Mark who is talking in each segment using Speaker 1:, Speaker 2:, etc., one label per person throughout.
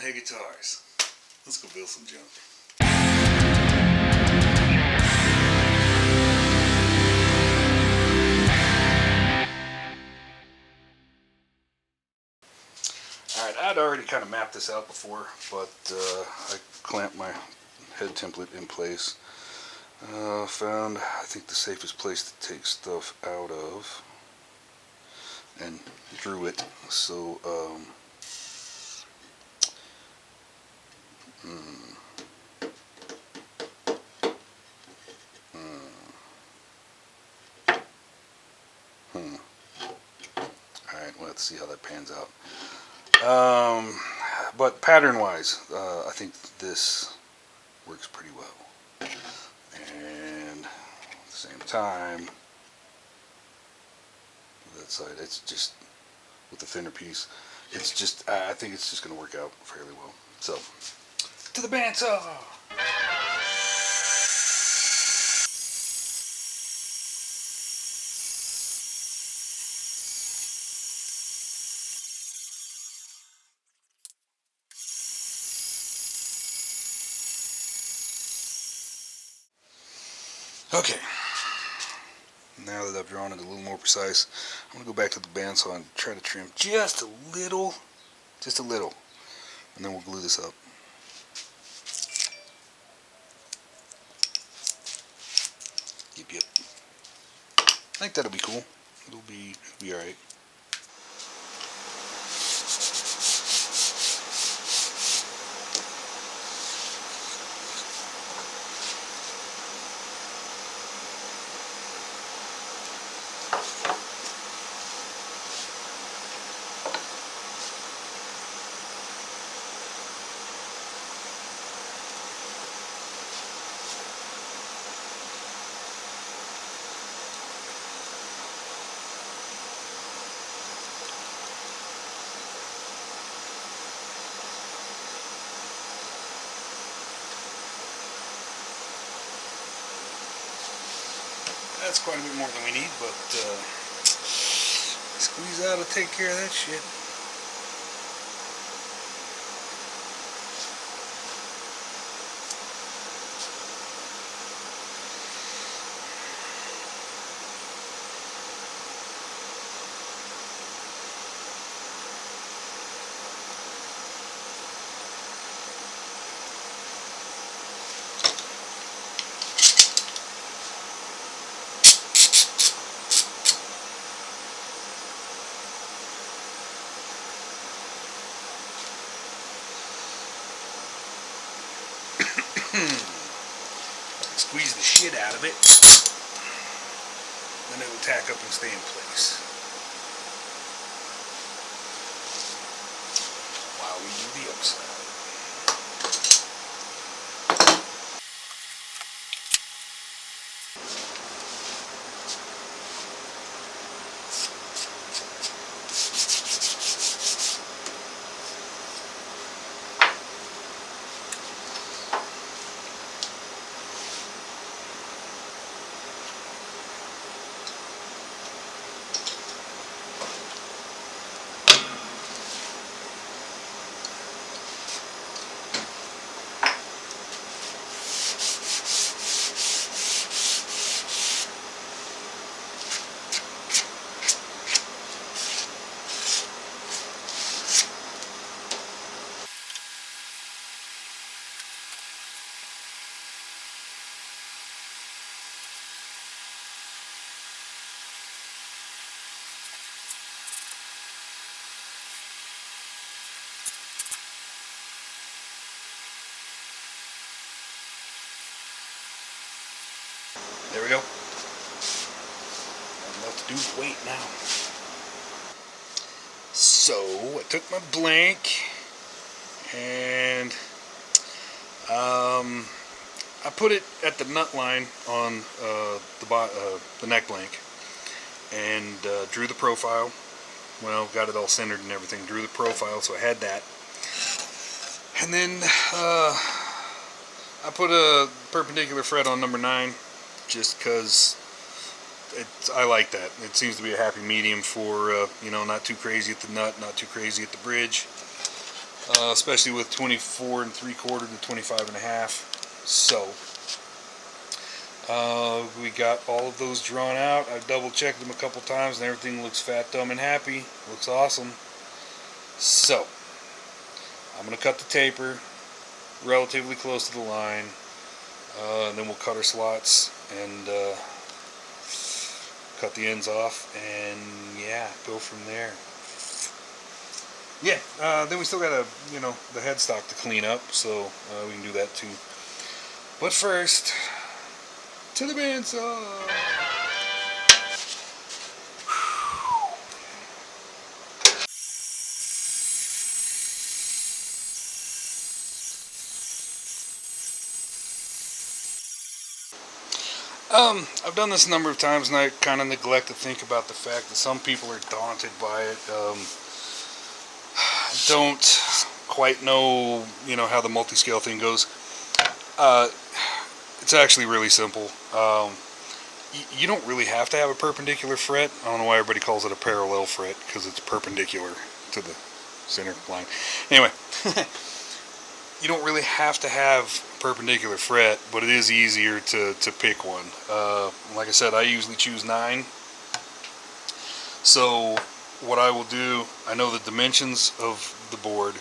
Speaker 1: Hey Guitars. Let's go build some junk. Alright, I'd already kind of mapped this out before, but I clamped my head template in place. Found, I think, the safest place to take stuff out of, and drew it. So, Alright, well, let's see how that pans out. But pattern-wise, I think this works pretty well. And at the same time, that side, it's just, with the thinner piece, it's just, I think it's just going to work out fairly well. So, to the bandsaw! Okay, now that I've drawn it a little more precise, I'm going to go back to the bandsaw and try to trim just a little, and then we'll glue this up. Yep. I think that'll be cool. It'll be alright. That's quite a bit more than we need, but squeeze out will take care of that shit. Squeeze the shit out of it, then it will tack up and stay in place while we do the upside. There we go. Nothing left to do is wait now. So I took my blank and I put it at the nut line on the neck blank and drew the profile. Well, got it all centered and everything. Drew the profile, so I had that. And then I put a perpendicular fret on number 9. Just because I like that. It seems to be a happy medium for, you know, not too crazy at the nut, not too crazy at the bridge. especially with 24 3/4 to 25 1/2. So we got all of those drawn out. I've double checked them a couple times and everything looks fat, dumb, and happy. Looks awesome. So I'm going to cut the taper relatively close to the line, and then we'll cut our slots and cut the ends off, and yeah, go from there. Yeah, then we still got the headstock to clean up, so we can do that too. But first, to the bandsaw. I've done this a number of times, and I kind of neglect to think about the fact that some people are daunted by it. Don't quite know, how the multi-scale thing goes. It's actually really simple. You don't really have to have a perpendicular fret. I don't know why everybody calls it a parallel fret, because it's perpendicular to the center line. Anyway, you don't really have to have perpendicular fret, but it is easier to pick one. Like I said, I usually choose 9. So what I will do, I know the dimensions of the board,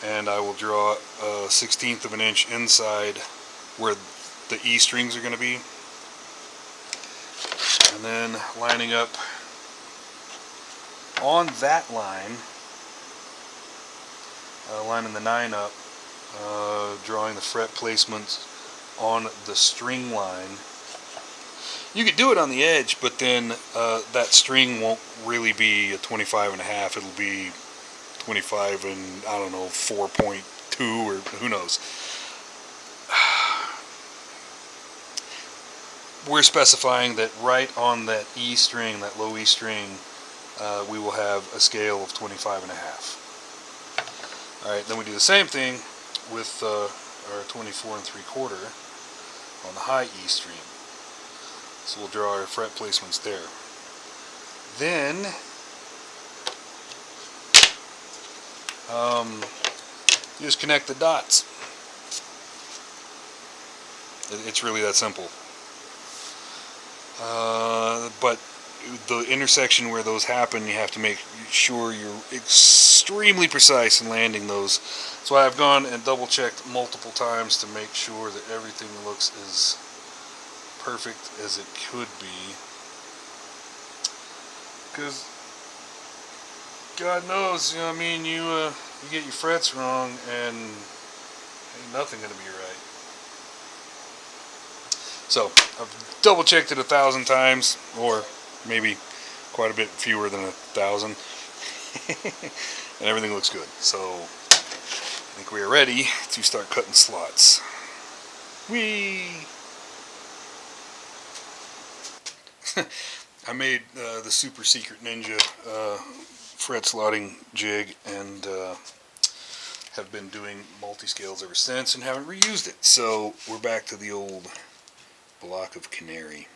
Speaker 1: and I will draw a 1/16 of an inch inside where the E strings are going to be, and then lining up on that line, lining the 9 up, drawing the fret placements on the string line. You could do it on the edge, but then that string won't really be a 25 1/2. It'll be 25 and, I don't know, 4.2, or who knows. We're specifying that right on that E string, that low E string, we will have a scale of 25 1/2. Alright, then we do the same thing with our 24 3/4 on the high E string. So we'll draw our fret placements there. Then you just connect the dots. It's really that simple. But the intersection where those happen, you have to make sure you're extremely precise in landing those. That's why I've gone and double checked multiple times to make sure that everything looks as perfect as it could be. Because God knows, you get your frets wrong and ain't nothing gonna be right. So I've double checked it 1,000 times, or maybe quite a bit fewer than 1,000, and everything looks good. So I think we are ready to start cutting slots. Whee! I made the super secret ninja fret slotting jig, and have been doing multi-scales ever since and haven't reused it. So we're back to the old block of canary.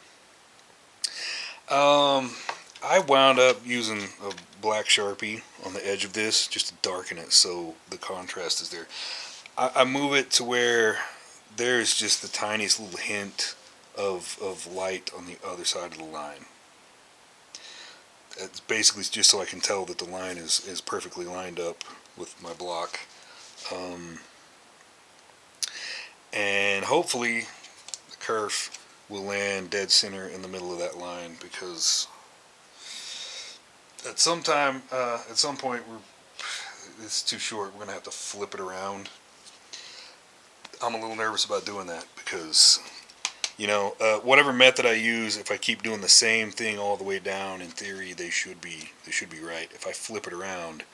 Speaker 1: I wound up using a black Sharpie on the edge of this just to darken it so the contrast is there. I move it to where there's just the tiniest little hint of light on the other side of the line. It's basically just so I can tell that the line is perfectly lined up with my block. And hopefully the kerf will land dead center in the middle of that line, because at some point it's too short. We're going to have to flip it around. I'm a little nervous about doing that because, whatever method I use, if I keep doing the same thing all the way down, in theory they should be right. If I flip it around,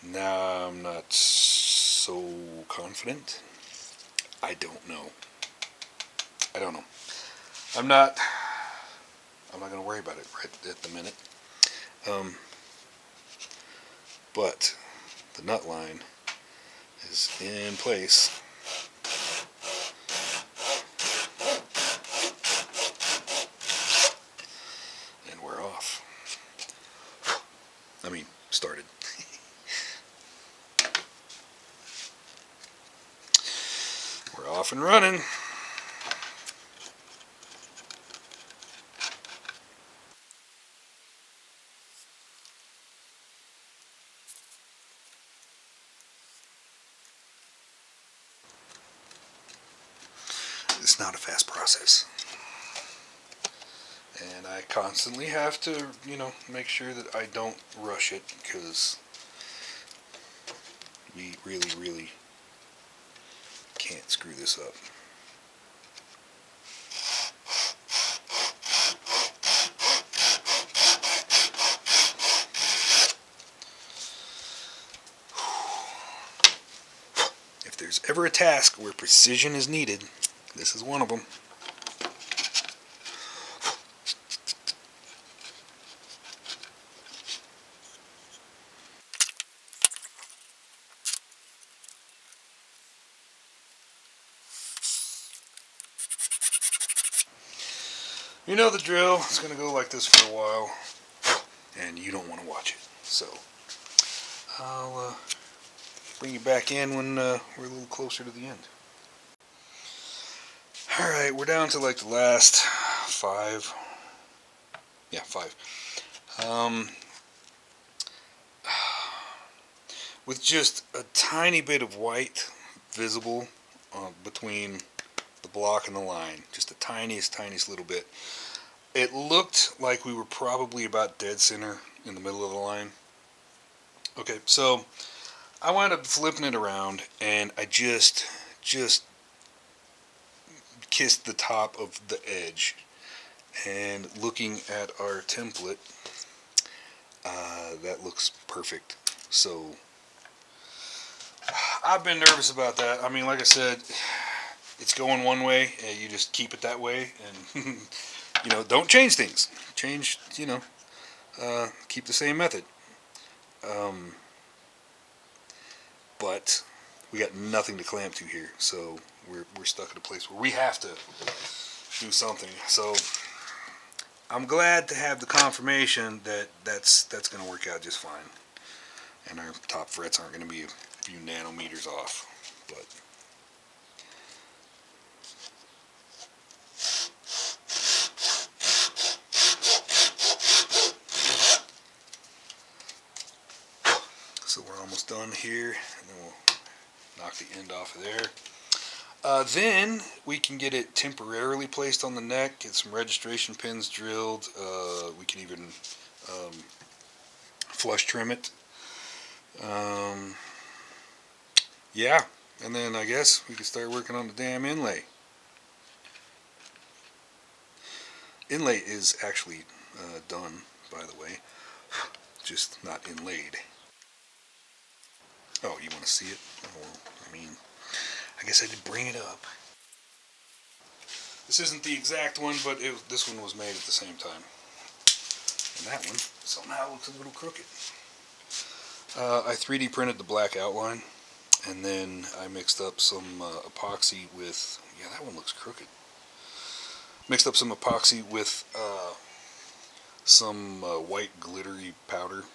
Speaker 1: now I'm not so confident. I don't know. I'm not going to worry about it right at the minute. But the nut line is in place. And we're off. Started. off and running. It's not a fast process. And I constantly have to, make sure that I don't rush it, because we really, really can't screw this up. If there's ever a task where precision is needed, this is one of them. You know the drill. It's going to go like this for a while, and you don't want to watch it. So I'll bring you back in when we're a little closer to the end. Alright, we're down to like the last 5. Yeah, 5. With just a tiny bit of white visible between the block and the line. Just the tiniest little bit. It looked like we were probably about dead center in the middle of the line. Okay, so I wound up flipping it around, and I just kissed the top of the edge. And looking at our template, that looks perfect. So I've been nervous about that. I mean, like I said, it's going one way, and you just keep it that way, and don't change things. Change, keep the same method. But we got nothing to clamp to here, so we're stuck at a place where we have to do something. So I'm glad to have the confirmation that that's going to work out just fine, and our top frets aren't going to be a few nanometers off. But so we're almost done here, and then we'll knock the end off of there. Then we can get it temporarily placed on the neck, get some registration pins drilled. We can even flush trim it. Yeah, and then I guess we can start working on the damn inlay. Inlay is actually done, by the way, just not inlaid. Oh, you want to see it? I guess I did bring it up. This isn't the exact one, but this one was made at the same time. And that one somehow looks a little crooked. I 3D printed the black outline, and then I mixed up some epoxy with... Yeah, that one looks crooked. Mixed up some epoxy with some white glittery powder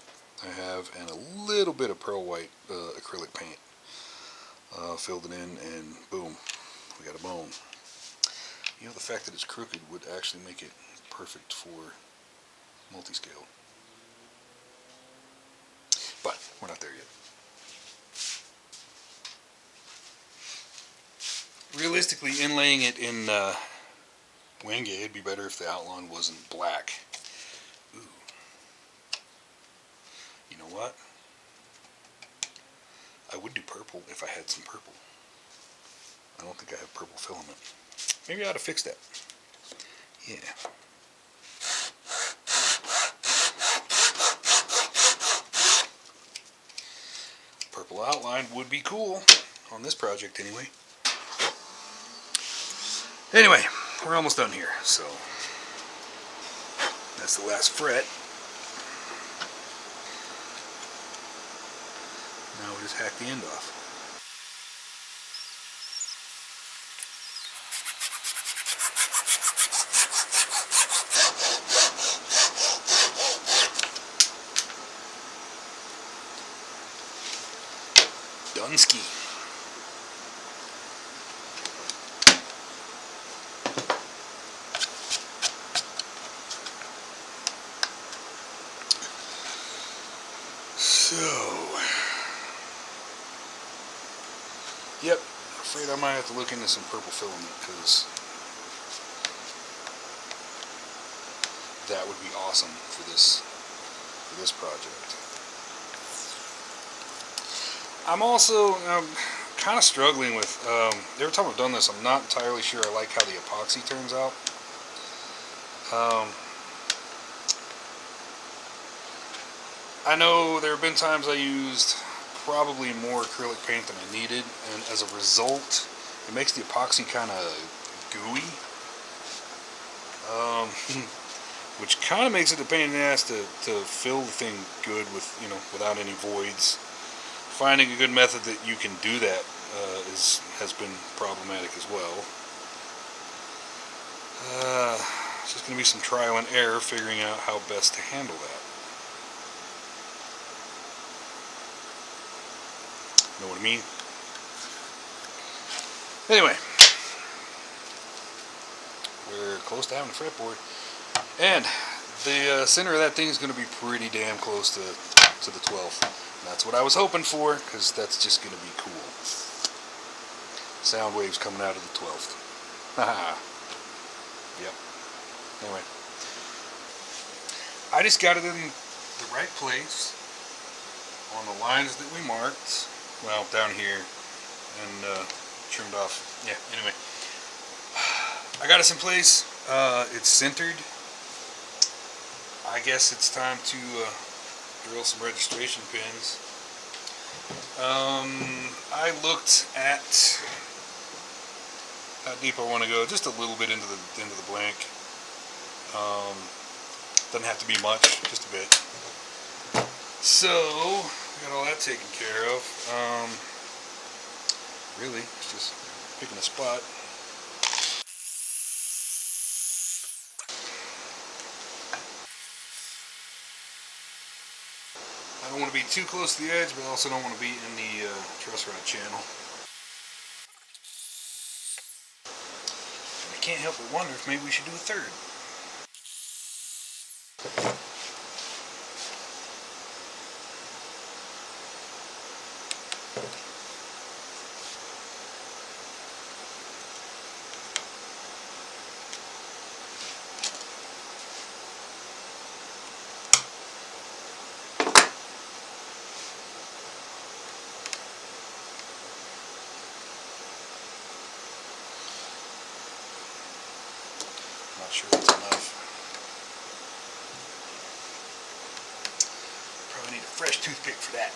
Speaker 1: I have, and a little bit of pearl white acrylic paint. Filled it in, and boom, we got a bone. The fact that it's crooked would actually make it perfect for multi-scale. But we're not there yet. Realistically, inlaying it in Wenge, it'd be better if the outline wasn't black. Ooh. You know what? I would do purple if I had some purple. I don't think I have purple filament. Maybe I ought to fix that. Yeah. Purple outline would be cool on this project anyway. Anyway, we're almost done here, so that's the last fret. Now we just hack the end off. Dunsky. So, yep, afraid I might have to look into some purple filament because that would be awesome for this project. I'm also kind of struggling with, every time I've done this, I'm not entirely sure I like how the epoxy turns out. I know there have been times I used probably more acrylic paint than I needed, and as a result, it makes the epoxy kind of gooey, which kind of makes it a pain in the ass to fill the thing good with, you know, without any voids. Finding a good method that you can do that has been problematic as well. It's just going to be some trial and error figuring out how best to handle that. Know what I mean? Anyway, we're close to having a fretboard, and the center of that thing is going to be pretty damn close to the 12th. And that's what I was hoping for, because that's just going to be cool. Sound waves coming out of the 12th. Haha. Yep. Anyway, I just got it in the right place on the lines that we marked. Well, down here, and trimmed off. Yeah, anyway. I got us in place. It's centered. I guess it's time to drill some registration pins. I looked at how deep I want to go, just a little bit into the blank. Doesn't have to be much, just a bit. So got all that taken care of. Really, it's just picking a spot. I don't want to be too close to the edge, but I also don't want to be in the truss rod channel. I can't help but wonder if maybe we should do a third. Not sure that's enough. Probably need a fresh toothpick for that.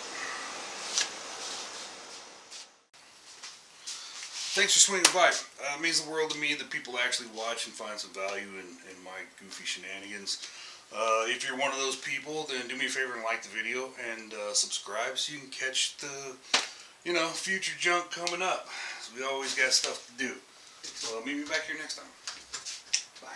Speaker 1: Thanks for swinging by. It means the world to me that people actually watch and find some value in my goofy shenanigans. If you're one of those people, then do me a favor and like the video and subscribe so you can catch the, future junk coming up. So we always got stuff to do. So meet me back here next time. Bye.